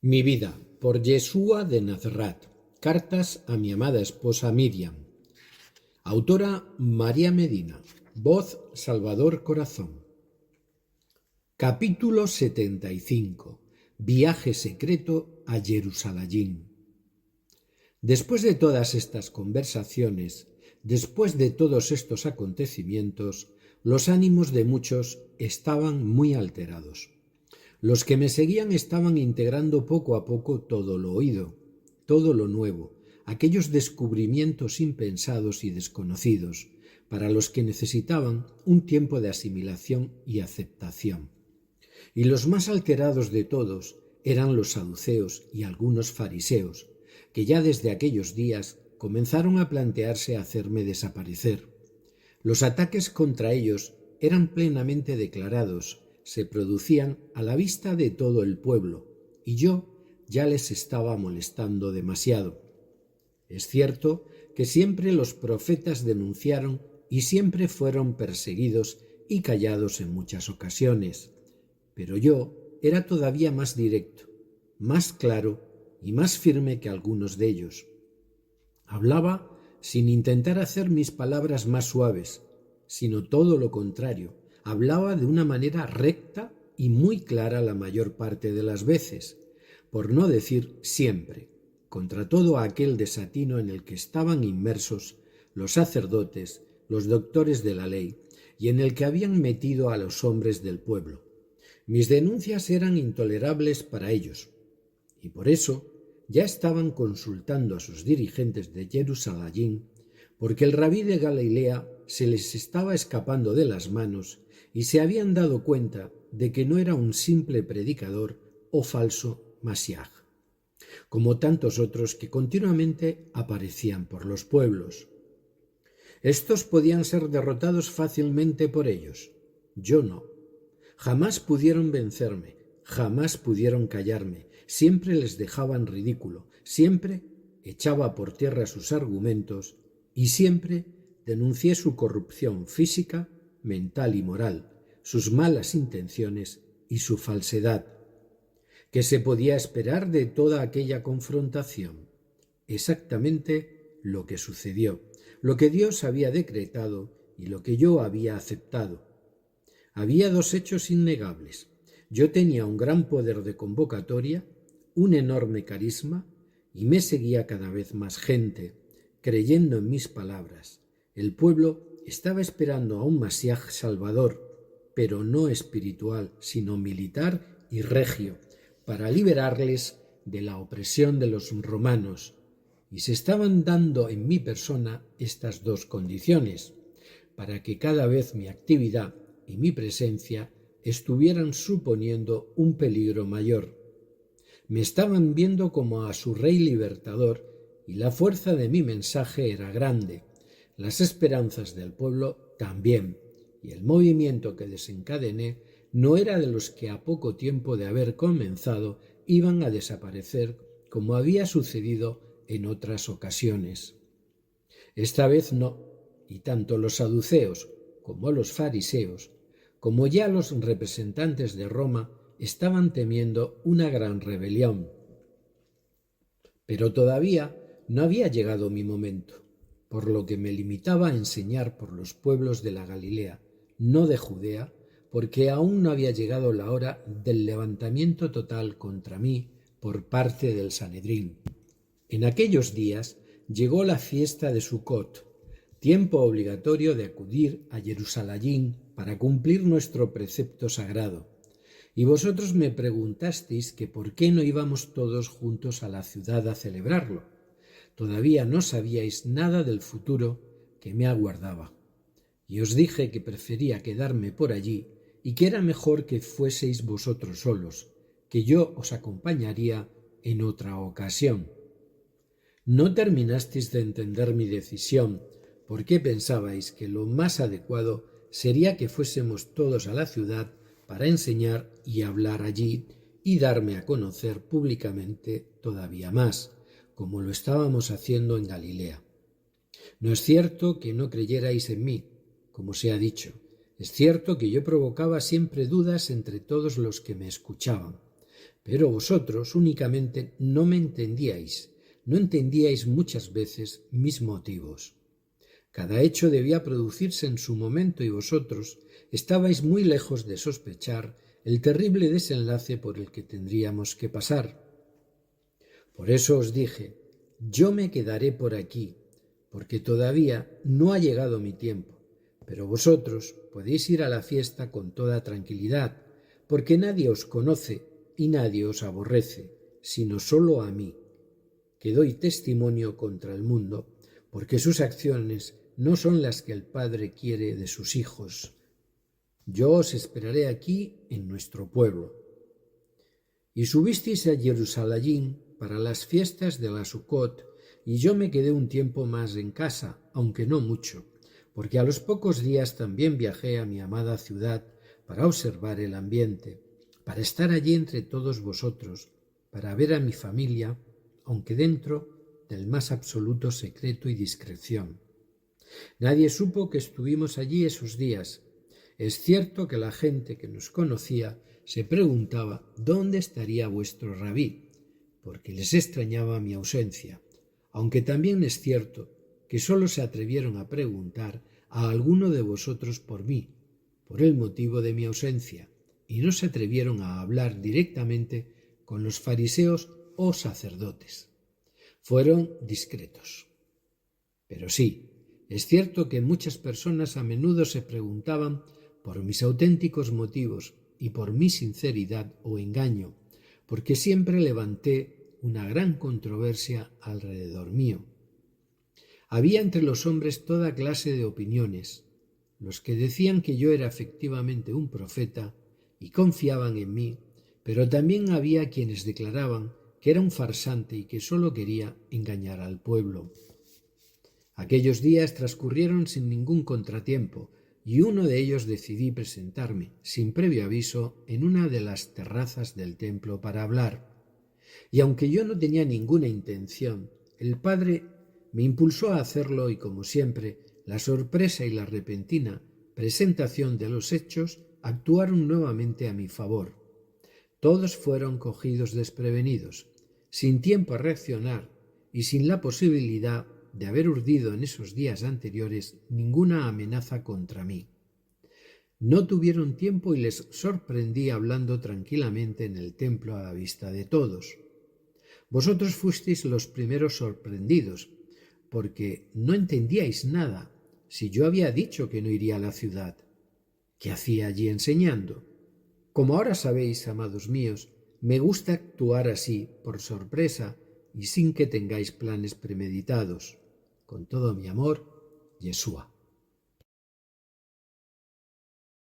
Mi vida, por Yeshua de Nazaret. Cartas a mi amada esposa Miriam. Autora María Medina. Voz Salvador Corazón. Capítulo 75. Viaje secreto a Jerusalén. Después de todas estas conversaciones, después de todos estos acontecimientos, los ánimos de muchos estaban muy alterados. Los que me seguían estaban integrando poco a poco todo lo oído, todo lo nuevo, aquellos descubrimientos impensados y desconocidos, para los que necesitaban un tiempo de asimilación y aceptación. Y los más alterados de todos eran los saduceos y algunos fariseos, que ya desde aquellos días comenzaron a plantearse hacerme desaparecer. Los ataques contra ellos eran plenamente declarados, se producían a la vista de todo el pueblo, y yo ya les estaba molestando demasiado. Es cierto que siempre los profetas denunciaron y siempre fueron perseguidos y callados en muchas ocasiones, pero yo era todavía más directo, más claro y más firme que algunos de ellos. Hablaba sin intentar hacer mis palabras más suaves, sino todo lo contrario. Hablaba de una manera recta y muy clara la mayor parte de las veces, por no decir siempre, contra todo aquel desatino en el que estaban inmersos los sacerdotes, los doctores de la ley, y en el que habían metido a los hombres del pueblo. Mis denuncias eran intolerables para ellos, y por eso ya estaban consultando a sus dirigentes de Jerusalén, porque el rabí de Galilea se les estaba escapando de las manos y se habían dado cuenta de que no era un simple predicador o falso Masiaj, como tantos otros que continuamente aparecían por los pueblos. Estos podían ser derrotados fácilmente por ellos, yo no. Jamás pudieron vencerme, jamás pudieron callarme, siempre les dejaba en ridículo, siempre echaba por tierra sus argumentos y siempre denuncié su corrupción física, mental y moral, sus malas intenciones y su falsedad. ¿Qué se podía esperar de toda aquella confrontación? Exactamente lo que sucedió, lo que Dios había decretado y lo que yo había aceptado. Había dos hechos innegables. Yo tenía un gran poder de convocatoria, un enorme carisma, y me seguía cada vez más gente, creyendo en mis palabras. El pueblo estaba esperando a un Masiaj salvador, pero no espiritual, sino militar y regio, para liberarles de la opresión de los romanos, y se estaban dando en mi persona estas dos condiciones, para que cada vez mi actividad y mi presencia estuvieran suponiendo un peligro mayor. Me estaban viendo como a su rey libertador y la fuerza de mi mensaje era grande, las esperanzas del pueblo también, y el movimiento que desencadené no era de los que a poco tiempo de haber comenzado iban a desaparecer como había sucedido en otras ocasiones. Esta vez no, y tanto los saduceos como los fariseos, como ya los representantes de Roma, estaban temiendo una gran rebelión. Pero todavía no había llegado mi momento, por lo que me limitaba a enseñar por los pueblos de la Galilea, no de Judea, porque aún no había llegado la hora del levantamiento total contra mí por parte del Sanedrín. En aquellos días llegó la fiesta de Sucot, tiempo obligatorio de acudir a Jerusalén para cumplir nuestro precepto sagrado. Y vosotros me preguntasteis que por qué no íbamos todos juntos a la ciudad a celebrarlo. Todavía no sabíais nada del futuro que me aguardaba. Y os dije que prefería quedarme por allí y que era mejor que fueseis vosotros solos, que yo os acompañaría en otra ocasión. No terminasteis de entender mi decisión, porque pensabais que lo más adecuado sería que fuésemos todos a la ciudad para enseñar y hablar allí y darme a conocer públicamente todavía más, como lo estábamos haciendo en Galilea. No es cierto que no creyerais en mí, como se ha dicho. Es cierto que yo provocaba siempre dudas entre todos los que me escuchaban, Pero vosotros únicamente no me entendíais, no entendíais muchas veces mis motivos. Cada hecho debía producirse en su momento y vosotros estabais muy lejos de sospechar el terrible desenlace por el que tendríamos que pasar. Por eso os dije, yo me quedaré por aquí, porque todavía no ha llegado mi tiempo, pero vosotros podéis ir a la fiesta con toda tranquilidad, porque nadie os conoce y nadie os aborrece, sino solo a mí, que doy testimonio contra el mundo, porque sus acciones no son las que el Padre quiere de sus hijos. Yo os esperaré aquí en nuestro pueblo. Y subisteis a Jerusalén para las fiestas de la Sucot, y yo me quedé un tiempo más en casa, aunque no mucho, porque a los pocos días también viajé a mi amada ciudad para observar el ambiente, para estar allí entre todos vosotros, para ver a mi familia, aunque dentro del más absoluto secreto y discreción. Nadie supo que estuvimos allí esos días. Es cierto que la gente que nos conocía se preguntaba dónde estaría vuestro rabí, porque les extrañaba mi ausencia, aunque también es cierto que sólo se atrevieron a preguntar a alguno de vosotros por mí, por el motivo de mi ausencia, y no se atrevieron a hablar directamente con los fariseos o sacerdotes. Fueron discretos. Pero sí, es cierto que muchas personas a menudo se preguntaban por mis auténticos motivos y por mi sinceridad o engaño, porque siempre levanté una gran controversia alrededor mío. Había entre los hombres toda clase de opiniones, los que decían que yo era efectivamente un profeta y confiaban en mí, pero también había quienes declaraban que era un farsante y que solo quería engañar al pueblo. Aquellos días transcurrieron sin ningún contratiempo, y uno de ellos decidí presentarme, sin previo aviso, en una de las terrazas del templo para hablar. Y aunque yo no tenía ninguna intención, el Padre me impulsó a hacerlo y, como siempre, la sorpresa y la repentina presentación de los hechos actuaron nuevamente a mi favor. Todos fueron cogidos desprevenidos, sin tiempo a reaccionar y sin la posibilidad de haber urdido en esos días anteriores ninguna amenaza contra mí. No tuvieron tiempo y les sorprendí hablando tranquilamente en el templo a la vista de todos. Vosotros fuisteis los primeros sorprendidos, porque no entendíais nada si yo había dicho que no iría a la ciudad. ¿Qué hacía allí enseñando? Como ahora sabéis, amados míos, me gusta actuar así, por sorpresa y sin que tengáis planes premeditados. Con todo mi amor, Yeshua.